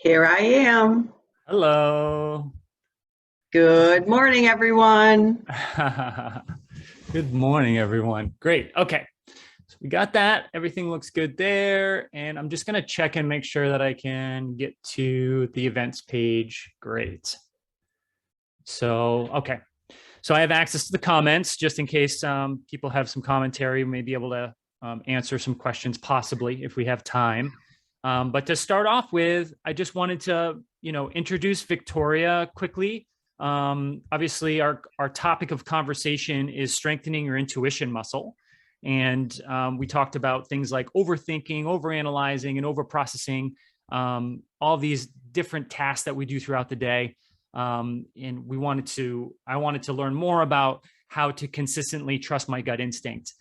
Here I am. Hello. Good morning, everyone. Good morning, everyone. Great. Okay. So we got that. Everything looks good there. And I'm just going to check and make sure that I can get to the events page. Great. So, okay. So I have access to the comments just in case people have some commentary. We may be able to answer some questions possibly if we have time. But to start off with, I just wanted to, introduce Victoria quickly. Obviously, our topic of conversation is strengthening your intuition muscle. And we talked about things like overthinking, overanalyzing, and overprocessing, all these different tasks that we do throughout the day. And I wanted to learn more about how to consistently trust my gut instinct.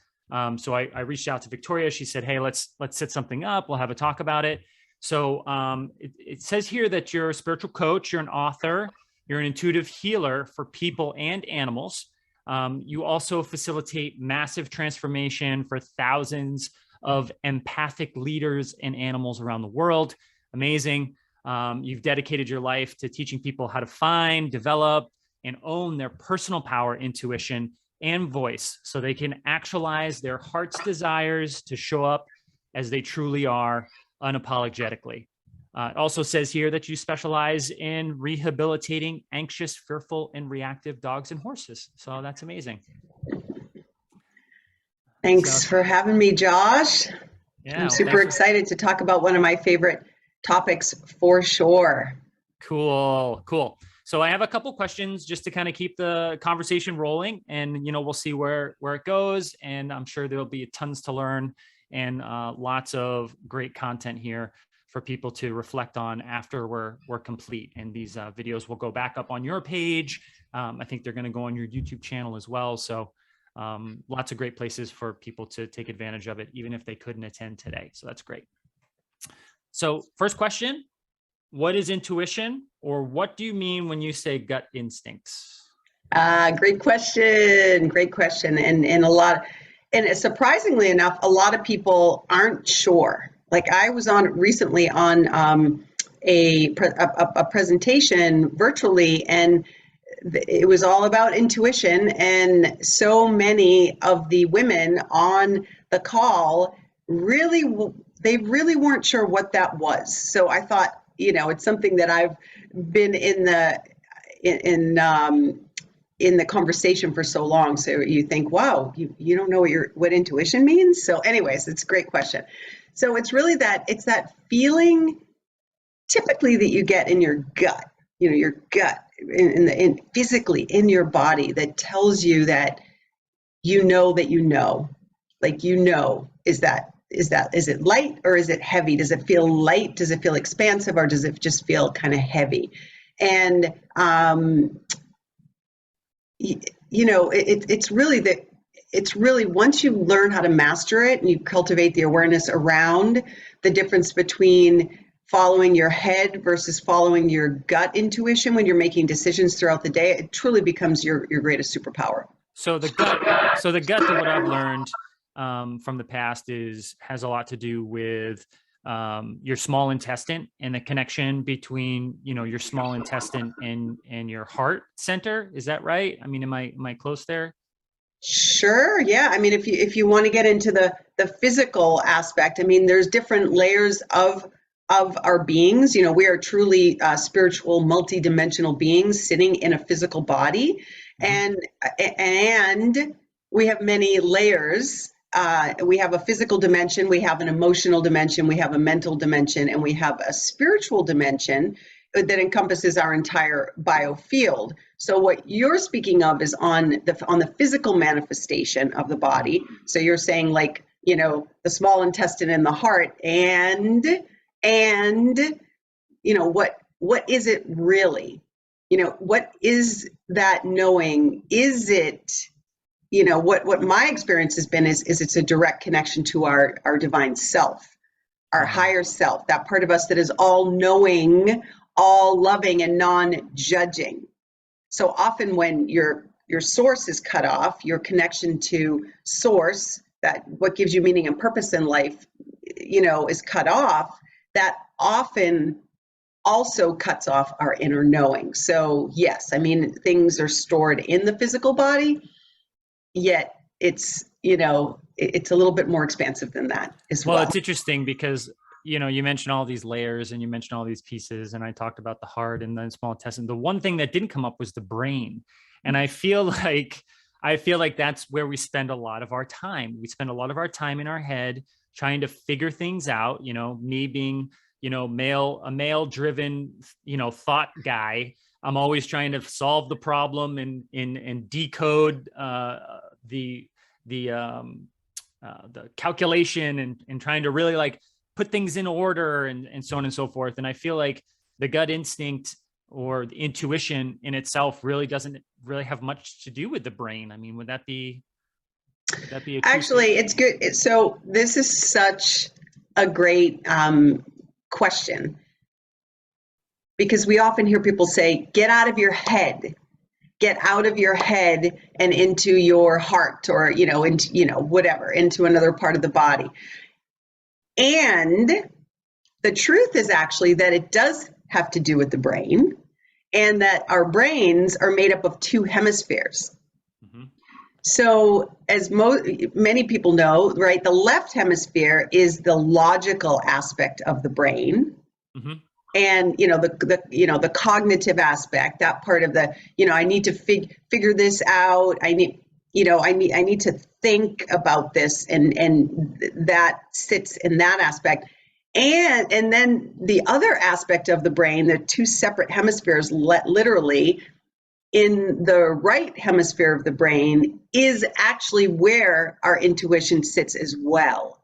So I reached out to Victoria. She said, "Hey, let's set something up. We'll have a talk about it." So it says here that you're a spiritual coach, you're an author, you're an intuitive healer for people and animals. You also facilitate massive transformation for thousands of empathic leaders and animals around the world. Amazing. You've dedicated your life to teaching people how to find, develop, and own their personal power, intuition, and voice so they can actualize their heart's desires to show up as they truly are unapologetically. It also says here that you specialize in rehabilitating anxious, fearful, and reactive dogs and horses. So that's amazing. Thanks So, for having me, Josh. yeah, I'm well, super excited to talk about one of my favorite topics for sure. Cool. So I have a couple questions just to kind of keep the conversation rolling, and we'll see where it goes. And I'm sure there'll be tons to learn and lots of great content here for people to reflect on after we're complete. And these videos will go back up on your page. I think they're going to go on your YouTube channel as well. So lots of great places for people to take advantage of it, even if they couldn't attend today. So that's great. So first question. What is intuition, or what do you mean when you say gut instincts? Great question. Great question. And surprisingly enough, a lot of people aren't sure. Like I was on recently on a presentation virtually, and it was all about intuition. And so many of the women on the call they really weren't sure what that was. So I thought, it's something that I've been in the conversation for so long. So you think, wow, you don't know what intuition means. So anyways, it's a great question. So it's really it's that feeling typically that you get in your gut, your gut in physically in your body that tells you that like, is it light or is it heavy? Does it feel light? Does it feel expansive, or does it just feel kind of heavy? And it's really once you learn how to master it and you cultivate the awareness around the difference between following your head versus following your gut intuition when you're making decisions throughout the day, it truly becomes your greatest superpower. So the gut, to what I've learned from the past, has a lot to do with your small intestine and the connection between your small intestine and your heart center. Is that right? I mean, am I close there? Sure. Yeah. I mean, if you want to get into the physical aspect, I mean, there's different layers of our beings. We are truly spiritual, multidimensional beings sitting in a physical body, Mm-hmm. and we have many layers. We have a physical dimension, we have an emotional dimension, we have a mental dimension, and we have a spiritual dimension that encompasses our entire biofield. So what you're speaking of is on the physical manifestation of the body. So you're saying, like, the small intestine and the heart, and what is it really? What is that knowing? Is it, what my experience has been is it's a direct connection to our divine self, our Mm-hmm. higher self, that part of us that is all knowing, all loving, and non-judging. So often when your source is cut off, your connection to source, that what gives you meaning and purpose in life, is cut off, that often also cuts off our inner knowing. So yes, I mean, things are stored in the physical body, yet it's, it's a little bit more expansive than that as Well, well. it's interesting because, you mentioned all these layers and you mentioned all these pieces, and I talked about the heart and the small intestine. The one thing that didn't come up was the brain. And I feel like that's where we spend a lot of our time. We spend a lot of our time in our head trying to figure things out, me being, a male driven, thought guy. I'm always trying to solve the problem and decode the the the calculation and trying to really like put things in order and so on and so forth. And I feel like the gut instinct or the intuition in itself really doesn't really have much to do with the brain. I mean, would that be a true Actually, statement? it's good. So this is such a great question, because we often hear people say, get out of your head, get out of your head and into your heart, or, into, whatever, into another part of the body. And the truth is actually that it does have to do with the brain, and that our brains are made up of two hemispheres. Mm-hmm. So as many people know, right, the left hemisphere is the logical aspect of the brain. Mm-hmm. And the cognitive aspect, that part of the, I need to figure this out. I need to think about this, and that sits in that aspect. And then the other aspect of the brain, the two separate hemispheres, literally in the right hemisphere of the brain, is actually where our intuition sits as well.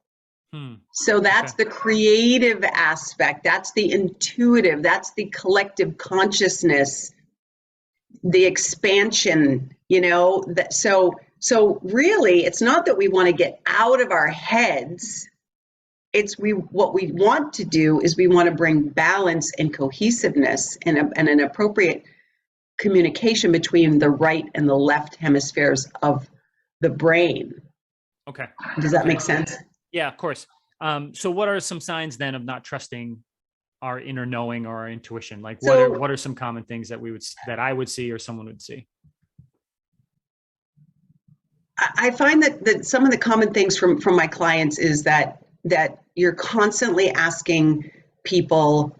So that's Okay. the creative aspect, that's the intuitive, that's the collective consciousness, the expansion, so really it's not that we want to get out of our heads. What we want to do is we want to bring balance and cohesiveness and an appropriate communication between the right and the left hemispheres of the brain. Okay. Does that Okay. make sense? Yeah, of course. So what are some signs then of not trusting our inner knowing or our intuition? Like So what are some common things that I would see or someone would see? I find that some of the common things from my clients is that you're constantly asking people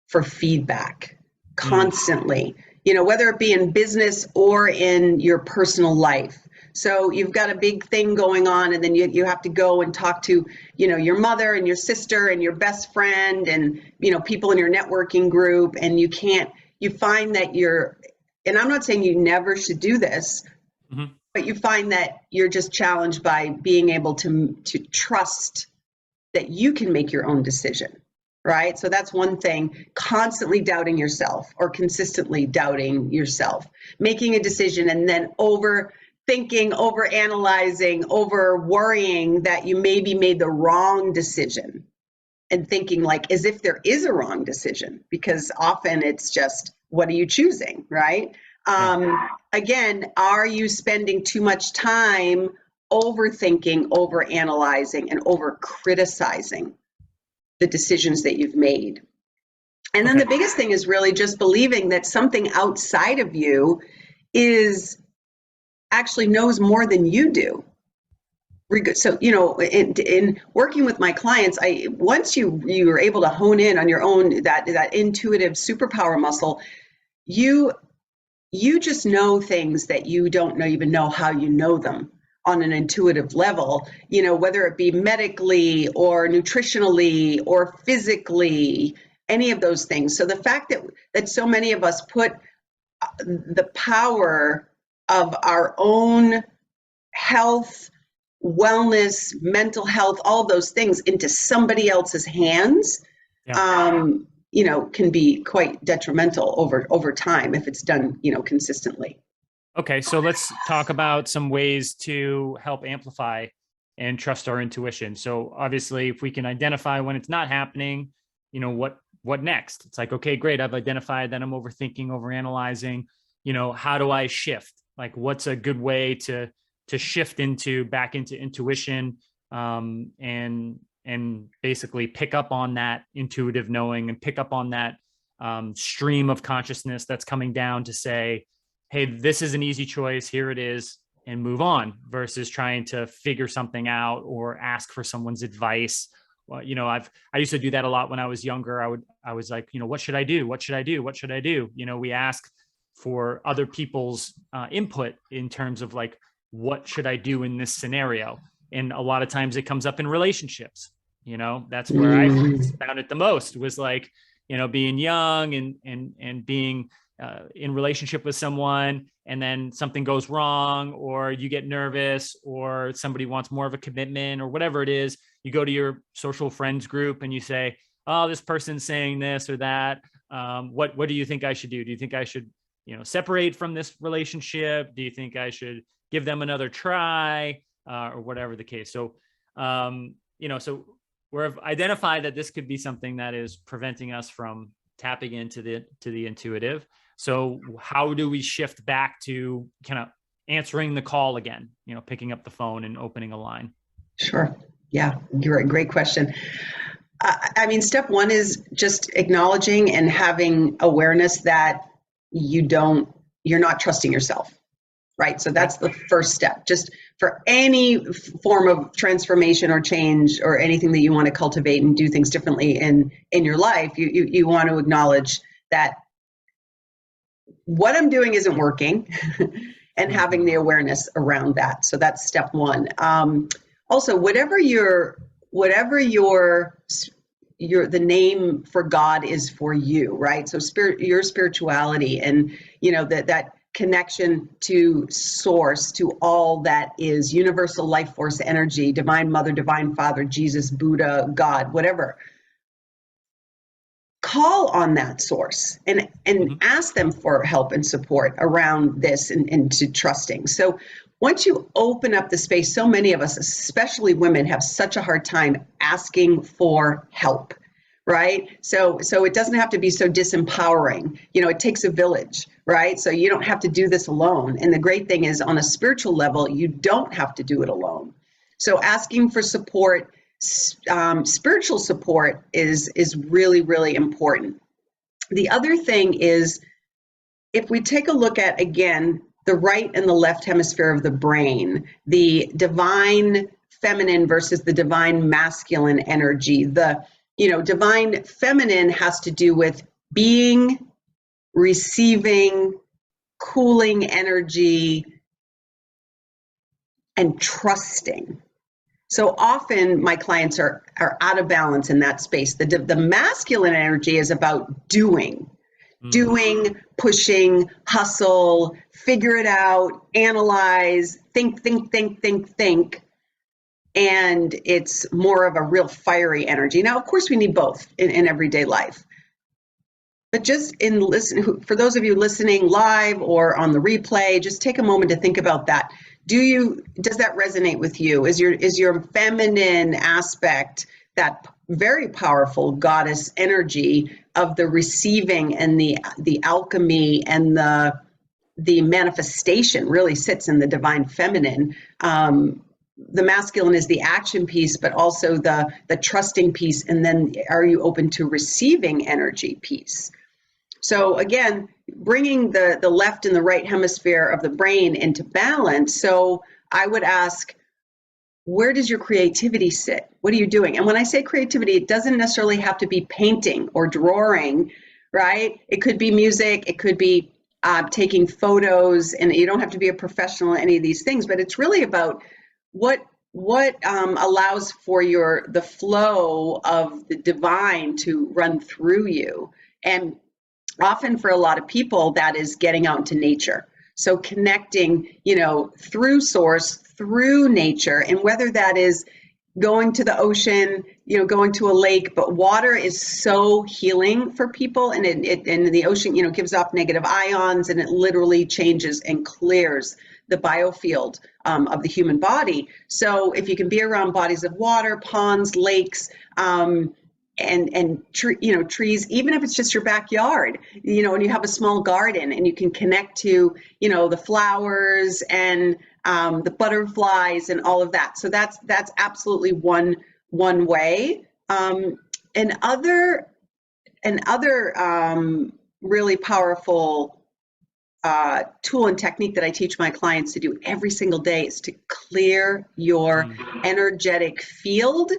for feedback, constantly, whether it be in business or in your personal life. So you've got a big thing going on, and then you have to go and talk to, your mother and your sister and your best friend and, people in your networking group, and you find that and I'm not saying you never should do this, Mm-hmm. but you find that you're just challenged by being able to trust that you can make your own decision, right? So that's one thing, constantly doubting yourself or consistently doubting yourself, making a decision and then overthinking, overanalyzing, over worrying that you maybe made the wrong decision, and thinking like as if there is a wrong decision, because often it's just, what are you choosing, right? Yeah. Again, are you spending too much time overthinking, overanalyzing, and over criticizing the decisions that you've made? And then Okay. the biggest thing is really just believing that something outside of you is actually knows more than you do. So, in working with my clients, once you are able to hone in on your own, that intuitive superpower muscle, you just know things that you don't even know how you know them on an intuitive level, whether it be medically or nutritionally or physically, any of those things. So the fact that so many of us put the power of our own health, wellness, mental health, all those things into somebody else's hands, Yeah. Can be quite detrimental over time if it's done, consistently. Okay. So let's talk about some ways to help amplify and trust our intuition. So obviously, if we can identify when it's not happening, what next? It's like, okay, great. I've identified that I'm overthinking, overanalyzing. How do I shift? Like, what's a good way to shift back into intuition, and and basically pick up on that intuitive knowing and pick up on that stream of consciousness that's coming down to say, hey, this is an easy choice, here it is, and move on, versus trying to figure something out or ask for someone's advice. Well, I used to do that a lot when I was younger. I was like, what should I do? What should I do? What should I do? We ask for other people's input in terms of like, what should I do in this scenario? And a lot of times it comes up in relationships. That's where I found it the most, was like, being young and being in relationship with someone, and then something goes wrong, or you get nervous, or somebody wants more of a commitment, or whatever it is. You go to your social friends group and you say, oh, this person's saying this or that. What do you think I should do? Do you think I should, separate from this relationship? Do you think I should give them another try, or whatever the case? So, so we've identified that this could be something that is preventing us from tapping into the intuitive. So how do we shift back to kind of answering the call again, picking up the phone and opening a line? Sure. Yeah, great question. I mean, step one is just acknowledging and having awareness that you're not trusting yourself, right? So that's the first step. Just for any form of transformation or change or anything that you want to cultivate and do things differently in your life, you want to acknowledge that what I'm doing isn't working and having the awareness around that. So that's step one. Also, whatever your the name for God is for you, right? So your spirituality and that connection to source, to all that is universal life force energy, divine mother, divine father, Jesus, Buddha, God, whatever. Call on that source and ask them for help and support around this and to trusting. So once you open up the space, so many of us, especially women, have such a hard time asking for help, right? So it doesn't have to be so disempowering. It takes a village, right? So you don't have to do this alone. And the great thing is, on a spiritual level, you don't have to do it alone. So asking for support, spiritual support is really, really important. The other thing is, if we take a look at, again, the right and the left hemisphere of the brain, the divine feminine versus the divine masculine energy, the divine feminine has to do with being, receiving, cooling energy, and trusting. So often my clients are out of balance in that space. The masculine energy is about doing, pushing, hustle, figure it out, analyze, think. And it's more of a real fiery energy. Now, of course, we need both in everyday life. But just for those of you listening live or on the replay, just take a moment to think about that. Does that resonate with you? Is your feminine aspect, that very powerful goddess energy of the receiving and the alchemy and the manifestation, really sits in the divine feminine? The masculine is the action piece, but also the trusting piece. And then, are you open to receiving energy piece? So again, bringing the left and the right hemisphere of the brain into balance. So I would ask, where does your creativity sit? What are you doing? And when I say creativity, it doesn't necessarily have to be painting or drawing, right? It could be music, it could be taking photos, and you don't have to be a professional in any of these things, but it's really about what allows for the flow of the divine to run through you. And often for a lot of people, that is getting out into nature. So connecting, through source, through nature, and whether that is going to the ocean, going to a lake, but water is so healing for people, and the ocean, gives off negative ions, and it literally changes and clears the biofield of the human body. So if you can be around bodies of water, ponds, lakes, and trees, even if it's just your backyard, and you have a small garden, and you can connect to, the flowers and the butterflies and all of that. So that's absolutely one one way. And other really powerful tool and technique that I teach my clients to do every single day is to clear your energetic field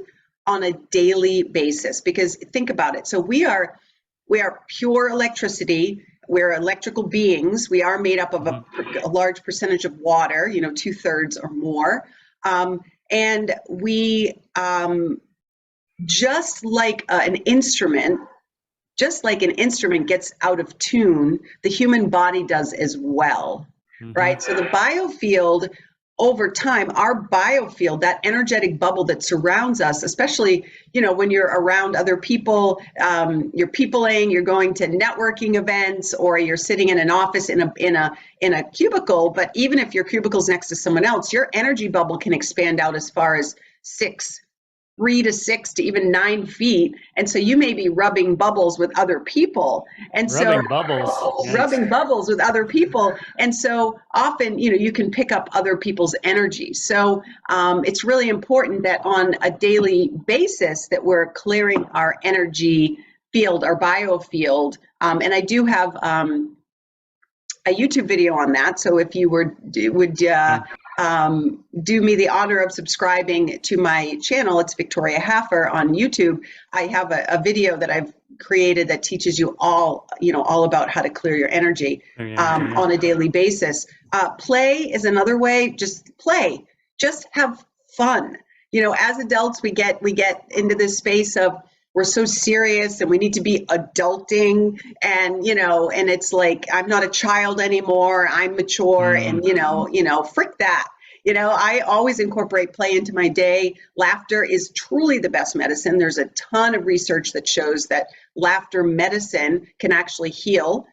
on a daily basis. Because think about it. So we are pure electricity. We're electrical beings. We are made up of a large percentage of water, 2/3 or more. And we, just like an instrument gets out of tune, the human body does as well, right? So the biofield, over time, our biofield, that energetic bubble that surrounds us, especially, when you're around other people, you're peopling, you're going to networking events, or you're sitting in an office in a cubicle. But even if your cubicle's next to someone else, your energy bubble can expand out as far as 3 to 6 to even 9 feet. And so you may be rubbing bubbles with other people. And rubbing bubbles. Rubbing bubbles with other people. And so often, you can pick up other people's energy. So it's really important that on a daily basis that we're clearing our energy field, our biofield. And I do have a YouTube video on that. So if you would do me the honor of subscribing to my channel, it's Victoria Haffer on YouTube. I have a video that I've created that teaches you all about how to clear your energy on a daily basis. Play is another way. Just play. Just have fun. As adults, we get into this space of we're so serious and we need to be adulting, and and it's like, I'm not a child anymore, I'm mature, and frick that. I always incorporate play into my day. Laughter is truly the best medicine. There's a ton of research that shows that laughter medicine can actually heal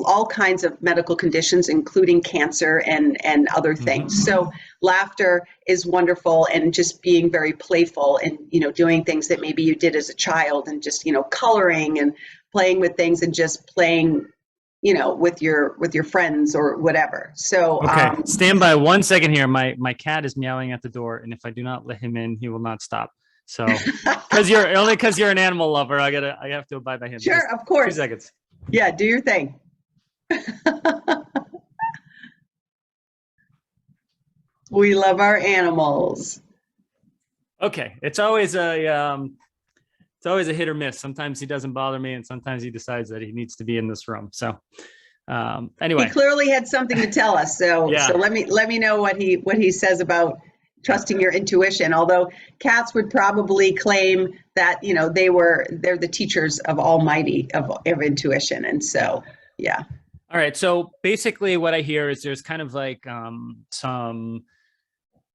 all kinds of medical conditions, including cancer and other things. So laughter is wonderful, and just being very playful and, doing things that maybe you did as a child, and just, coloring and playing with things, and just playing, with your friends or whatever. So, okay. Stand by 1 second here. My cat is meowing at the door, and if I do not let him in, he will not stop. So because you're an animal lover, I have to abide by him. Sure. Of course. 2 seconds. Yeah. Do your thing. We love our animals. Okay, it's always a hit or miss. Sometimes he doesn't bother me, and sometimes he decides that he needs to be in this room. So anyway, he clearly had something to tell us. So yeah. So let me know what he says about trusting your intuition. Although cats would probably claim that they're the teachers of almighty of intuition, and so yeah. All right. So basically what I hear is there's kind of like some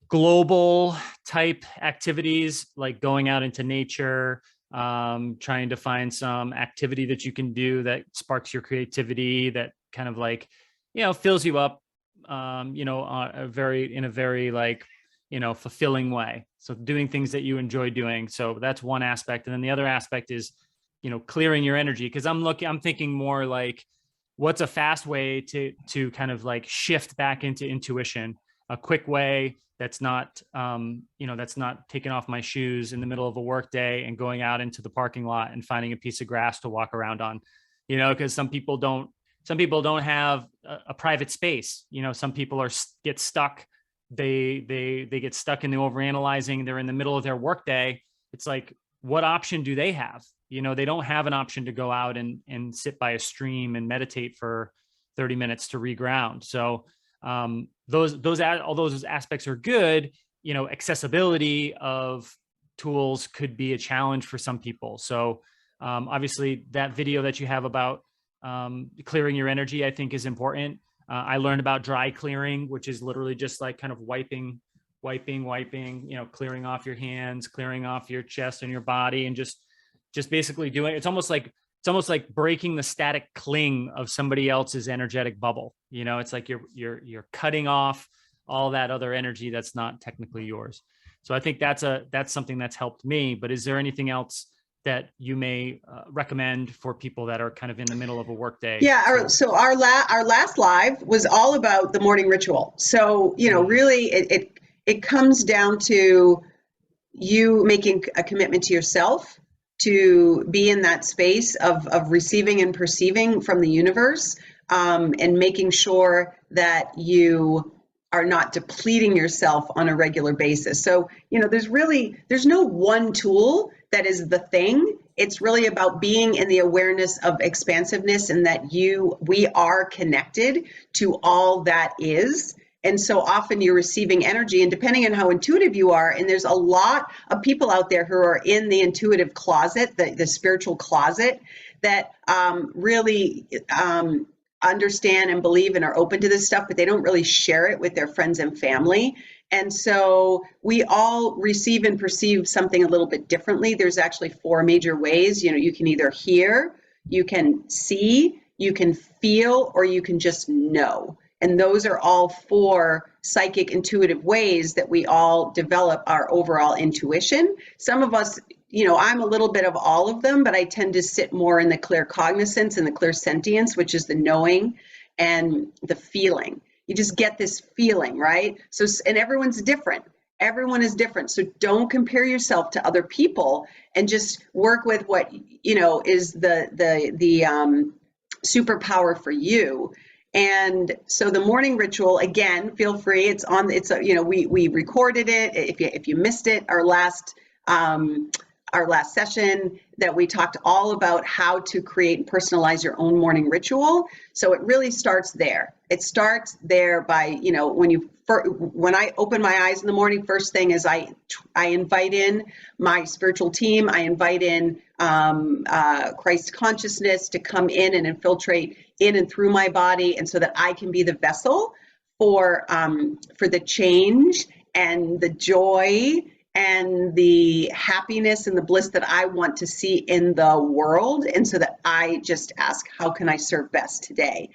global type activities, like going out into nature, trying to find some activity that you can do that sparks your creativity, that kind of like, fills you up, in a very like, fulfilling way. So doing things that you enjoy doing. So that's one aspect. And then the other aspect is, clearing your energy. Because I'm thinking more like, what's a fast way to kind of like shift back into intuition, a quick way that's not, that's not taking off my shoes in the middle of a work day and going out into the parking lot and finding a piece of grass to walk around on, because some people don't have a private space. Some people get stuck. They get stuck in the overanalyzing. They're in the middle of their work day. It's like, what option do they have? They don't have an option to go out and sit by a stream and meditate for 30 minutes to reground. So all those aspects are good. Accessibility of tools could be a challenge for some people. So obviously that video that you have about clearing your energy, I think is important. I learned about dry clearing, which is literally just like kind of wiping, clearing off your hands, clearing off your chest and your body, and just basically doing, it's almost like breaking the static cling of somebody else's energetic bubble. It's like you're cutting off all that other energy that's not technically yours. So I think that's something that's helped me. But is there anything else that you may recommend for people that are kind of in the middle of a work day? Yeah. So our last live was all about the morning ritual. So, really it it comes down to you making a commitment to yourself to be in that space of receiving and perceiving from the universe, and making sure that you are not depleting yourself on a regular basis. So, there's no one tool that is the thing. It's really about being in the awareness of expansiveness, and that we are connected to all that is. And so often you're receiving energy, and depending on how intuitive you are, and there's a lot of people out there who are in the intuitive closet, the spiritual closet, that really understand and believe and are open to this stuff, but they don't really share it with their friends and family. And so we all receive and perceive something a little bit differently. There's actually 4 major ways. You can either hear, you can see, you can feel, or you can just know. And those are all 4 psychic intuitive ways that we all develop our overall intuition. Some of us, I'm a little bit of all of them, but I tend to sit more in the clear cognizance and the clear sentience, which is the knowing and the feeling. You just get this feeling, right? So, and everyone's different. Everyone is different. So don't compare yourself to other people, and just work with what, is the superpower for you. And so the morning ritual, again, feel free. We recorded it. If you missed it, our last session that we talked all about how to create and personalize your own morning ritual. So it really starts there. It starts there by, when I open my eyes in the morning, first thing is I invite in my spiritual team. I invite in Christ consciousness to come in and infiltrate in and through my body, and so that I can be the vessel for the change and the joy and the happiness and the bliss that I want to see in the world. And so that I just ask, how can I serve best today?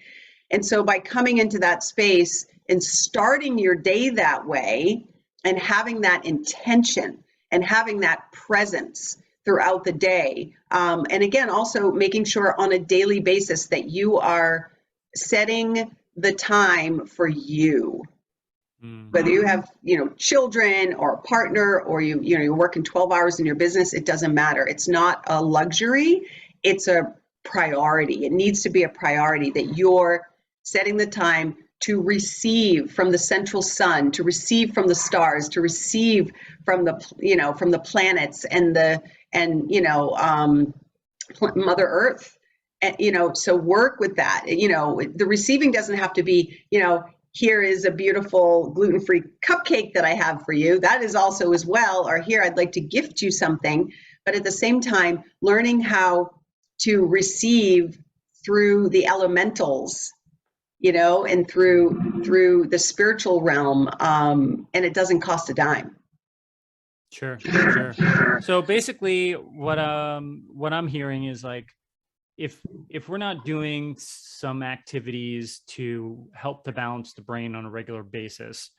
And so by coming into that space and starting your day that way, and having that intention and having that presence throughout the day, and again, also making sure on a daily basis that you are setting the time for you. Whether you have, children or a partner, or you're working 12 hours in your business, it doesn't matter. It's not a luxury. It's a priority. It needs to be a priority that you're setting the time to receive from the central sun, to receive from the stars, to receive from the planets and Mother Earth. And, so work with that. The receiving doesn't have to be, here is a beautiful gluten-free cupcake that I have for you. That is also as well, or here, I'd like to gift you something. But at the same time, learning how to receive through the elementals, and through the spiritual realm, and it doesn't cost a dime. Sure. So basically what I'm hearing is like, if we're not doing some activities to help to balance the brain on a regular basis,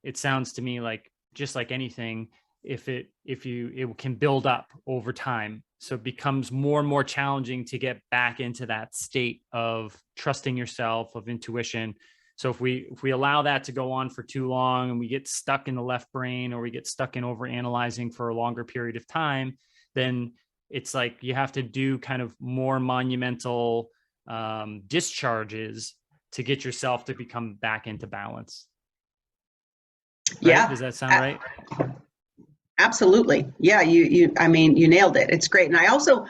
it sounds to me like, just like anything, it can build up over time. So it becomes more and more challenging to get back into that state of trusting yourself, of intuition. So if we allow that to go on for too long, and we get stuck in the left brain, or we get stuck in overanalyzing for a longer period of time, then it's like you have to do kind of more monumental discharges to get yourself to become back into balance. Right? Yeah. Does that sound right? Absolutely. Yeah. You nailed it. It's great. And I also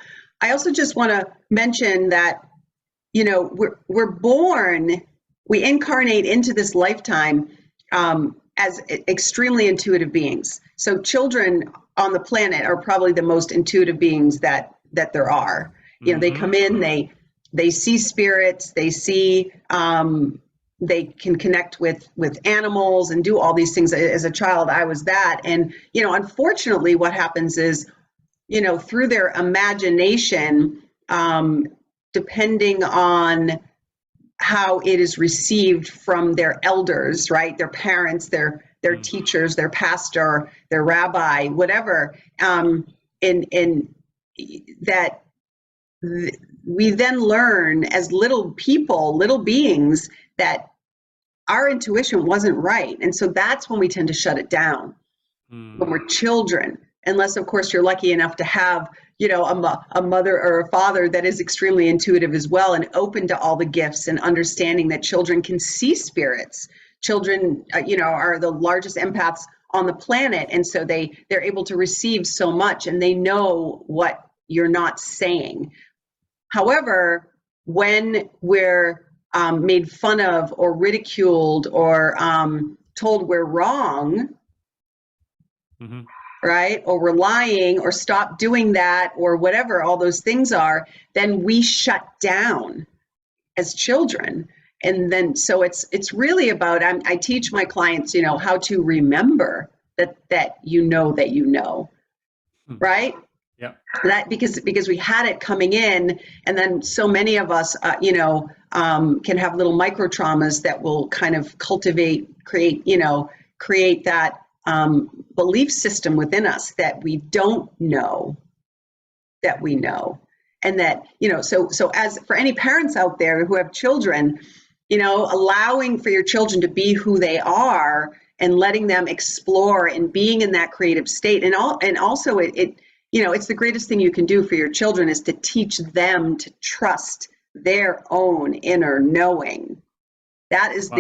just want to mention that, we're born, we incarnate into this lifetime as extremely intuitive beings. So children on the planet are probably the most intuitive beings that there are. They come in, they see spirits, they see, they can connect with animals and do all these things. As a child, I was that. And, unfortunately, what happens is, through their imagination, depending on how it is received from their elders, right? Their parents, their teachers, their pastor, their rabbi, whatever, in that we then learn as little people, little beings, that our intuition wasn't right. And so that's when we tend to shut it down when Mm, we're children, unless of course you're lucky enough to have, a mother or a father that is extremely intuitive as well and open to all the gifts and understanding that children can see spirits. Children, are the largest empaths on the planet, and so they're able to receive so much, and they know what you're not saying. However, when we're made fun of or ridiculed or told we're wrong, mhm. right? Or we're lying or stop doing that or whatever all those things are, then we shut down as children. And then so it's really about I teach my clients, how to remember that that Hmm. right? Yeah. That because we had it coming in, and then so many of us can have little micro traumas that will kind of create that belief system within us that we don't know that we know. And that, so as for any parents out there who have children, allowing for your children to be who they are and letting them explore and being in that creative state, and also it's the greatest thing you can do for your children is to teach them to trust their own inner knowing. That is Wow.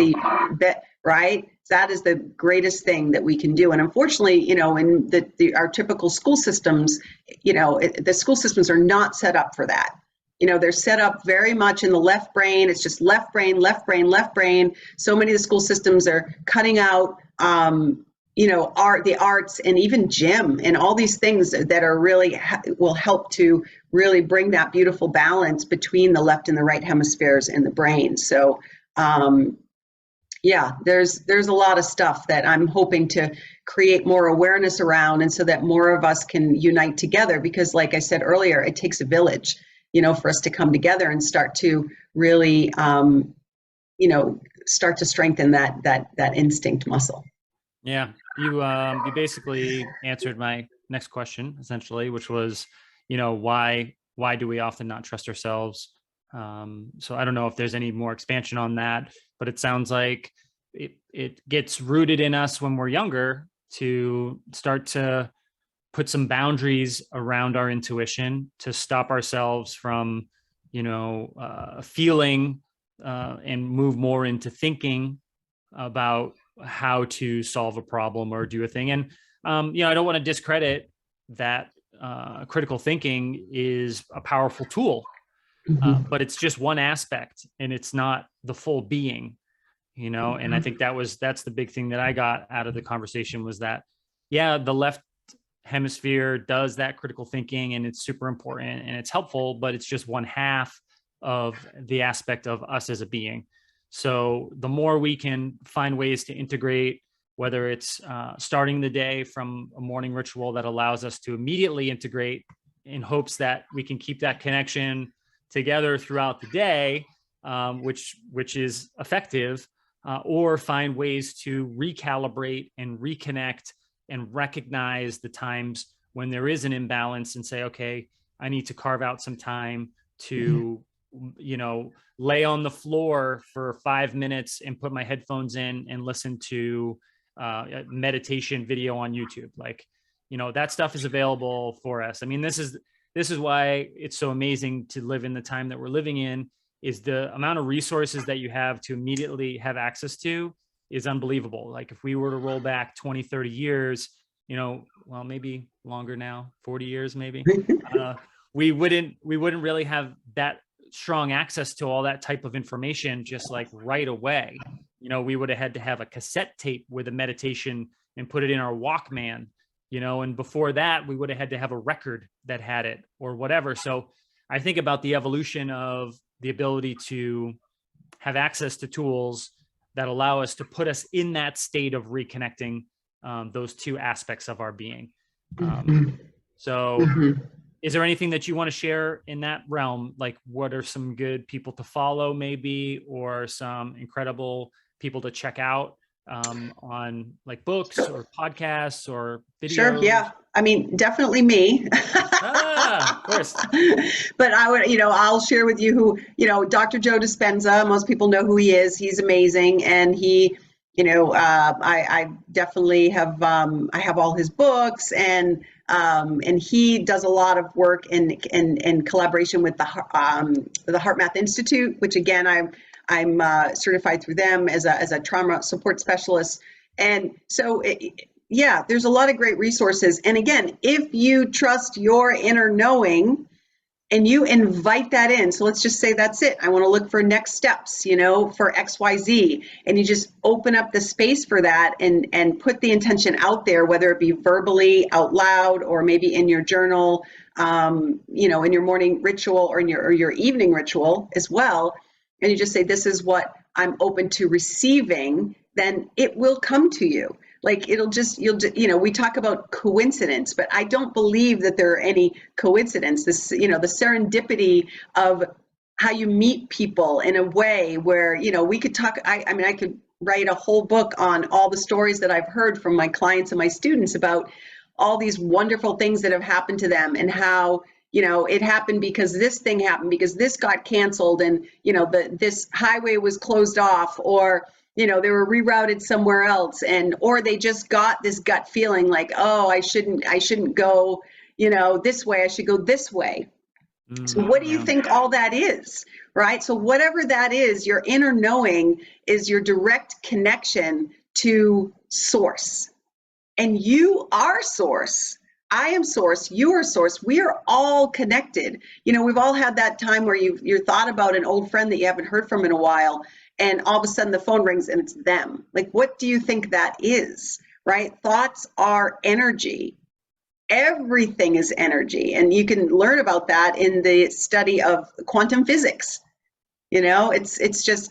right? That is the greatest thing that we can do. And unfortunately, in our typical school systems, the school systems are not set up for that. They're set up very much in the left brain. It's just left brain, left brain, left brain. So many of the school systems are cutting out, the arts and even gym and all these things that are really will help to really bring that beautiful balance between the left and the right hemispheres in the brain. So yeah, there's a lot of stuff that I'm hoping to create more awareness around, and so that more of us can unite together, because like I said earlier, it takes a village, for us to come together and start to really start to strengthen that instinct muscle. Yeah. You basically answered my next question essentially, which was, why do we often not trust ourselves? So I don't know if there's any more expansion on that, but it sounds like it gets rooted in us when we're younger to start to put some boundaries around our intuition to stop ourselves from, feeling and move more into thinking about how to solve a problem or do a thing. And, I don't want to discredit that critical thinking is a powerful tool, Mm-hmm. but it's just one aspect and it's not the full being, and I think that's the big thing that I got out of the conversation was that, yeah, the left hemisphere does that critical thinking and it's super important and it's helpful, but it's just one half of the aspect of us as a being. So the more we can find ways to integrate, whether it's starting the day from a morning ritual that allows us to immediately integrate in hopes that we can keep that connection together throughout the day, which is effective, or find ways to recalibrate and reconnect and recognize the times when there is an imbalance and say, okay, I need to carve out some time to, lay on the floor for 5 minutes and put my headphones in and listen to a meditation video on YouTube. Like, that stuff is available for us. I mean, this is why it's so amazing to live in the time that we're living in, is the amount of resources that you have to immediately have access to is unbelievable. Like if we were to roll back 20, 30 years, well, maybe longer now, 40 years, maybe, we wouldn't really have that strong access to all that type of information just like right away. We would have had to have a cassette tape with a meditation and put it in our Walkman, and before that we would have had to have a record that had it or whatever. So I think about the evolution of the ability to have access to tools that allow us to put us in that state of reconnecting those two aspects of our being. So Mm-hmm. is there anything that you want to share in that realm? Like what are some good people to follow maybe, or some incredible people to check out on like books or podcasts or Sure. videos? Yeah. I mean, definitely me. Of course. But I would, I'll share with you who, Dr. Joe Dispenza. Most people know who he is. He's amazing. And he, I definitely have, I have all his books, and he does a lot of work in collaboration with the Heart Math Institute, which again, I'm certified through them as a trauma support specialist. And so, yeah, there's a lot of great resources. And again, if you trust your inner knowing and you invite that in, so let's just say that's it. I want to look for next steps, for XYZ. And you just open up the space for that and put the intention out there, whether it be verbally out loud or maybe in your journal, in your morning ritual or in your evening ritual as well. And you just say, this is what I'm open to receiving, then it will come to you. Like we talk about coincidence, but I don't believe that there are any coincidence. This, the serendipity of how you meet people in a way where, we could talk, I mean, I could write a whole book on all the stories that I've heard from my clients and my students about all these wonderful things that have happened to them and how, it happened because this thing happened, because this got canceled and, this highway was closed off, or, they were rerouted somewhere else, or they just got this gut feeling like, oh, I shouldn't go, this way, I should go this way. So what do you think all that is, right? So whatever that is, your inner knowing is your direct connection to source. And you are source. I am source. You are source. We are all connected. We've all had that time where you're thought about an old friend that you haven't heard from in a while, and all of a sudden the phone rings and it's them. Like, what do you think that is, right? Thoughts are energy. Everything is energy. And you can learn about that in the study of quantum physics. It's just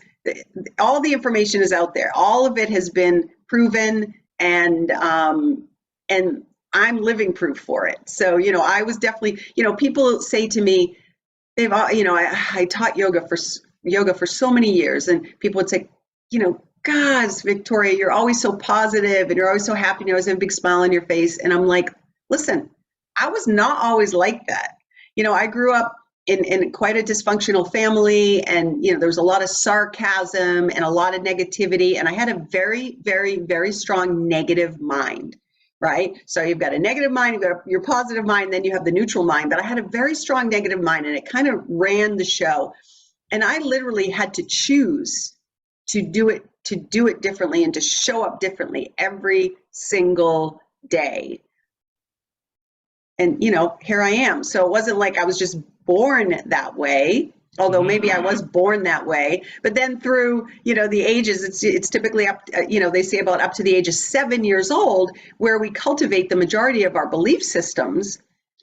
all the information is out there. All of it has been proven, and I'm living proof for it. So, I was definitely, people say to me, I taught yoga for so many years, and people would say, gosh, Victoria, you're always so positive and you're always so happy and you always have a big smile on your face. And I'm like, listen, I was not always like that. I grew up in quite a dysfunctional family, and there was a lot of sarcasm and a lot of negativity, and I had a very, very, very strong negative mind, right? So you've got a negative mind, you've got your positive mind, then you have the neutral mind. But I had a very strong negative mind, and it kind of ran the show. And I literally had to choose to do it differently and to show up differently every single day. And here I am. So it wasn't like I was just born that way, although maybe I was born that way. But then through the ages, it's typically up, they say about up to the age of 7 years old, where we cultivate the majority of our belief systems,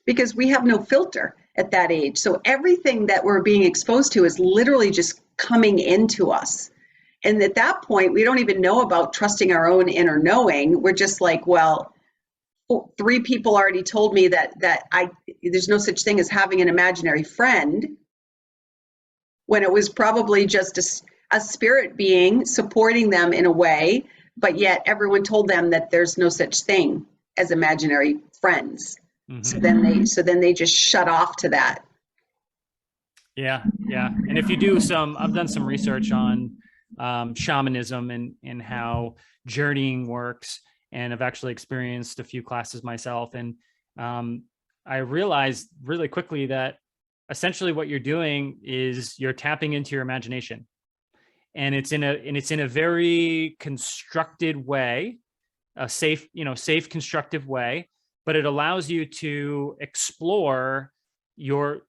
because we have no filter at that age. So everything that we're being exposed to is literally just coming into us. And at that point, we don't even know about trusting our own inner knowing. We're just like, well, 3 people already told me that there's no such thing as having an imaginary friend, when it was probably just a spirit being supporting them in a way, but yet everyone told them that there's no such thing as imaginary friends. Mm-hmm. So then they just shut off to that. Yeah. And if you do I've done some research on shamanism and how journeying works, and I've actually experienced a few classes myself. And I realized really quickly that essentially what you're doing is you're tapping into your imagination, and it's in a very constructed way, a safe constructive way, but it allows you to explore your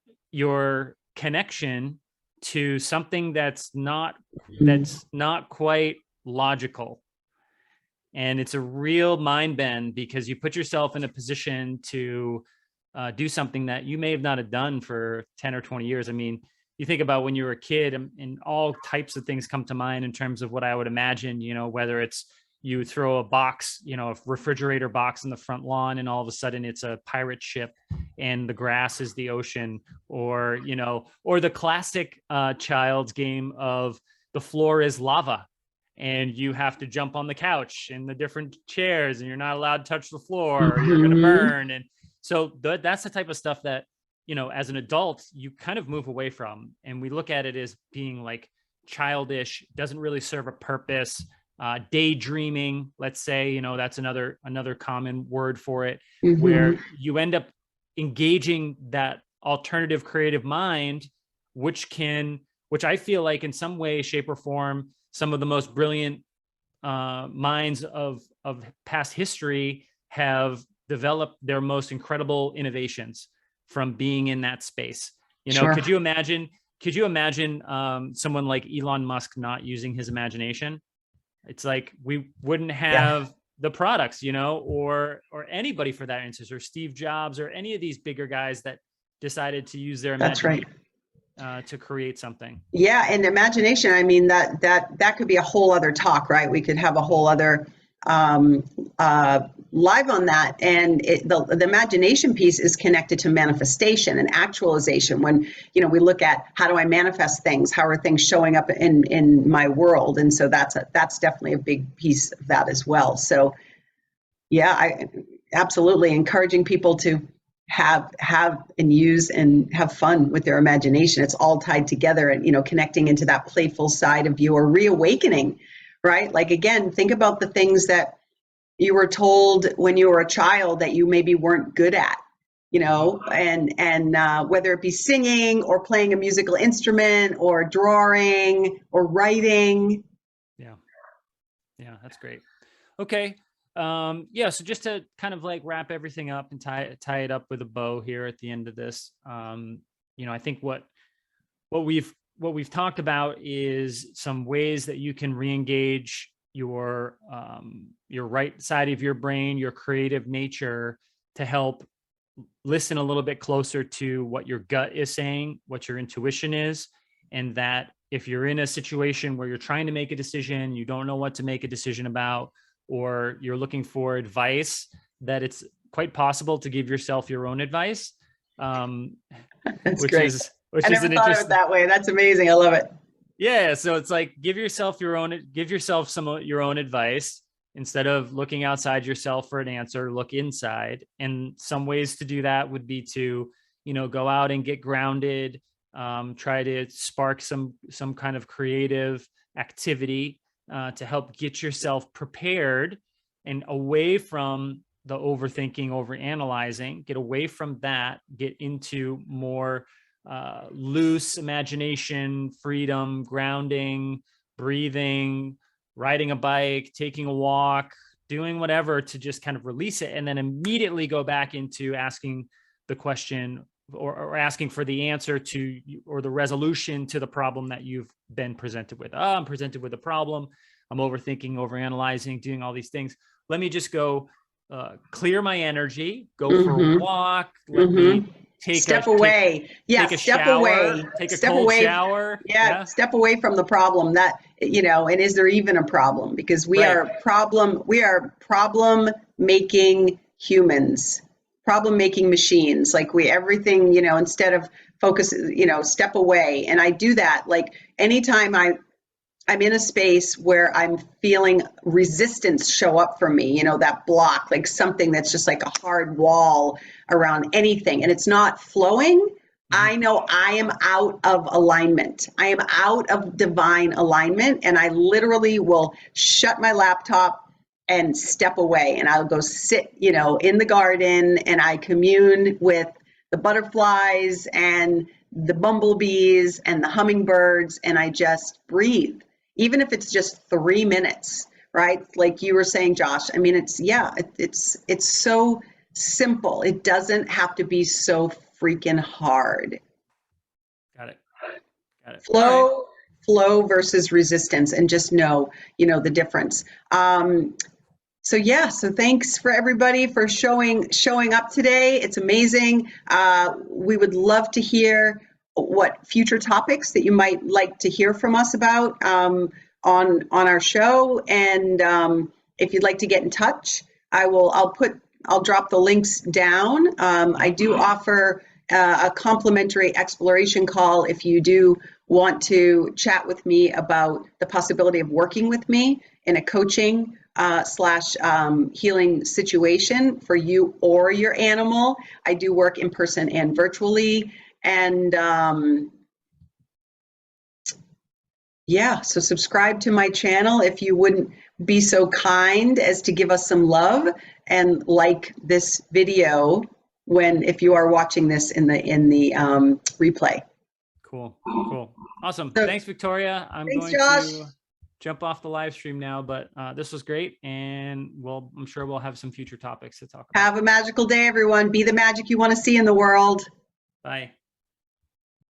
connection to something that's not quite logical. And it's a real mind bend, because you put yourself in a position to do something that you may have not have done for 10 or 20 years. I mean, you think about when you were a kid, and all types of things come to mind in terms of what I would imagine, whether it's you throw a box, a refrigerator box in the front lawn, and all of a sudden it's a pirate ship and the grass is the ocean, or the classic child's game of the floor is lava. and you have to jump on the couch in the different chairs and you're not allowed to touch the floor or you're going to burn. And so that's the type of stuff that, you know, as an adult, you kind of move away from. And we look at it as being like childish, doesn't really serve a purpose. Daydreaming, let's say, you know, that's another common word for it, where you end up engaging that alternative creative mind, which I feel like in some way, shape, or form, some of the most brilliant minds of past history have developed their most incredible innovations from being in that space. You know, could you imagine someone like Elon Musk not using his imagination? It's like we wouldn't have the products, you know, or anybody for that instance, or Steve Jobs, or any of these bigger guys that decided to use their imagination to create something. Yeah, and imagination, I mean, that could be a whole other talk, right? We could have a whole other live on that. And the imagination piece is connected to manifestation and actualization. When, you know, we look at how do I manifest things? How are things showing up in my world? And so that's definitely a big piece of that as well. So yeah, I absolutely encouraging people to have and use and have fun with their imagination. It's all tied together, and, you know, connecting into that playful side of you, or reawakening, right? Like, again, think about the things that you were told when you were a child that you maybe weren't good at, you know, and whether it be singing or playing a musical instrument or drawing or writing. Yeah, that's great. Okay. So just to kind of like wrap everything up and tie it up with a bow here at the end of this, you know, I think what we've talked about is some ways that you can re-engage your right side of your brain, your creative nature, to help listen a little bit closer to what your gut is saying, what your intuition is, and that if you're in a situation where you're trying to make a decision, you don't know what to make a decision about, or you're looking for advice, that it's quite possible to give yourself your own advice. That's which great. is I never thought of it that way. That's amazing. I love it. Yeah. So it's like, give yourself your own advice. Instead of looking outside yourself for an answer, look inside. And some ways to do that would be to, you know, go out and get grounded, try to spark some kind of creative activity to help get yourself prepared and away from the overthinking, overanalyzing, get away from that, get into more loose imagination, freedom, grounding, breathing, riding a bike, taking a walk, doing whatever to just kind of release it, and then immediately go back into asking the question or asking for the answer to, or the resolution to the problem that you've been presented with. I'm presented with a problem. I'm overthinking, overanalyzing, doing all these things. Let me just go clear my energy, go for a walk. Let me step away. Take a shower, take a cold shower. Yeah, step away from the problem. That, you know, and is there even a problem? Because we are problem making humans, problem making machines. Like everything, you know, instead of focus, you know, step away. And I do that like anytime I'm in a space where I'm feeling resistance show up for me, you know, that block, like something that's just like a hard wall around anything, and it's not flowing. I know I am out of alignment. I am out of divine alignment, and I literally will shut my laptop and step away, and I'll go sit, you know, in the garden, and I commune with the butterflies and the bumblebees and the hummingbirds, and I just breathe. Even if it's just 3 minutes, right? Like you were saying, Josh, I mean, it's so simple. It doesn't have to be so freaking hard. Got it. Flow versus resistance, and just know, you know, the difference. So thanks for everybody for showing up today. It's amazing. We would love to hear what future topics that you might like to hear from us about on our show. And if you'd like to get in touch, I'll drop the links down. I do offer a complimentary exploration call if you do want to chat with me about the possibility of working with me in a coaching slash healing situation for you or your animal. I do work in person and virtually. And yeah, so subscribe to my channel if you wouldn't be so kind as to give us some love, and like this video if you are watching this in the replay. Cool. Cool. Awesome. So, Thanks, Victoria. I'm thanks, going Josh. to jump off the live stream now, but this was great. And I'm sure we'll have some future topics to talk about. Have a magical day, everyone. Be the magic you want to see in the world. Bye.